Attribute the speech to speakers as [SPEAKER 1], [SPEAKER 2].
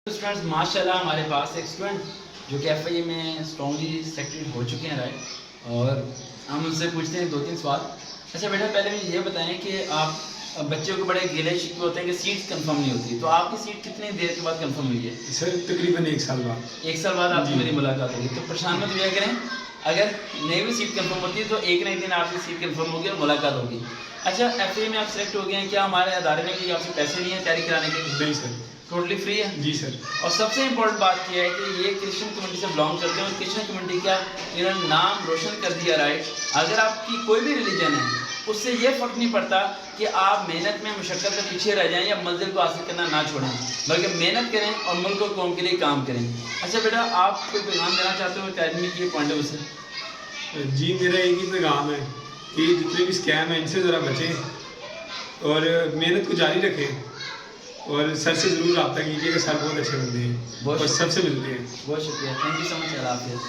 [SPEAKER 1] Students ماشاءاللہ ہمارے پاس ایک اسٹوڈنٹ جو کہ ایف آئی اے میں اسٹرانگلی سلیکٹڈ ہو چکے ہیں رائٹ، اور ہم ان سے پوچھتے ہیں 2-3 سوال. اچھا بیٹا، پہلے مجھے یہ بتائیں کہ آپ بچوں کو بڑے گلے شکوے ہوتے ہیں کہ سیٹس کنفرم نہیں ہوتی، تو آپ کی سیٹ کتنی دیر کے بعد کنفرم ہوئی ہے؟
[SPEAKER 2] سر تقریباً 1 سال بعد.
[SPEAKER 1] 1 سال بعد آپ سے میری ملاقات ہوگی. تو پریشان مت ہوا کریں، اگر نہیں بھی سیٹ کنفرم ہوتی ہے تو ایک نہ ایک دن آپ کی سیٹ کنفرم ہوگی اور ملاقات ہوگی. اچھا ایف اے میں آپ سلیکٹ ہو گئے ہیں، کیا ہمارے ادارے میں کوئی آپ سے پیسے نہیں ہیں تیاری کرانے کے؟
[SPEAKER 2] نہیں سر.
[SPEAKER 1] ٹوٹلی فری ہے؟
[SPEAKER 2] جی سر.
[SPEAKER 1] اور سب سے امپورٹنٹ بات یہ ہے کہ یہ کرسچن کمیونٹی سے بلانگ کرتے ہیں، اور کرسچن کمیونٹی کا انہوں نے نام روشن کر دیا رائٹ. اگر آپ کی کوئی بھی ریلیجن ہے اس سے یہ فرق نہیں پڑتا کہ آپ محنت میں مشقت میں پیچھے رہ جائیں یا منزل کو حاصل کرنا نہ چھوڑیں، بلکہ محنت کریں اور ملک اور قوم کے لیے کام کریں. اچھا بیٹا، آپ کوئی پیغام دینا چاہتے ہو اکیڈمی کے پوائنٹ آف ویو سے؟
[SPEAKER 2] جی میرا ایک ہی پیغام ہے کہ جتنے بھی اسکیم ہیں ان سے ذرا بچیں اور محنت کو جاری رکھیں، اور سر سے ضرور رابطہ کیجیے کہ سر بہت اچھے بندے ہیں اور سب سے ملتے ہیں.
[SPEAKER 1] بہت شکریہ، تھینک یو سو مچ. اللہ حافظ.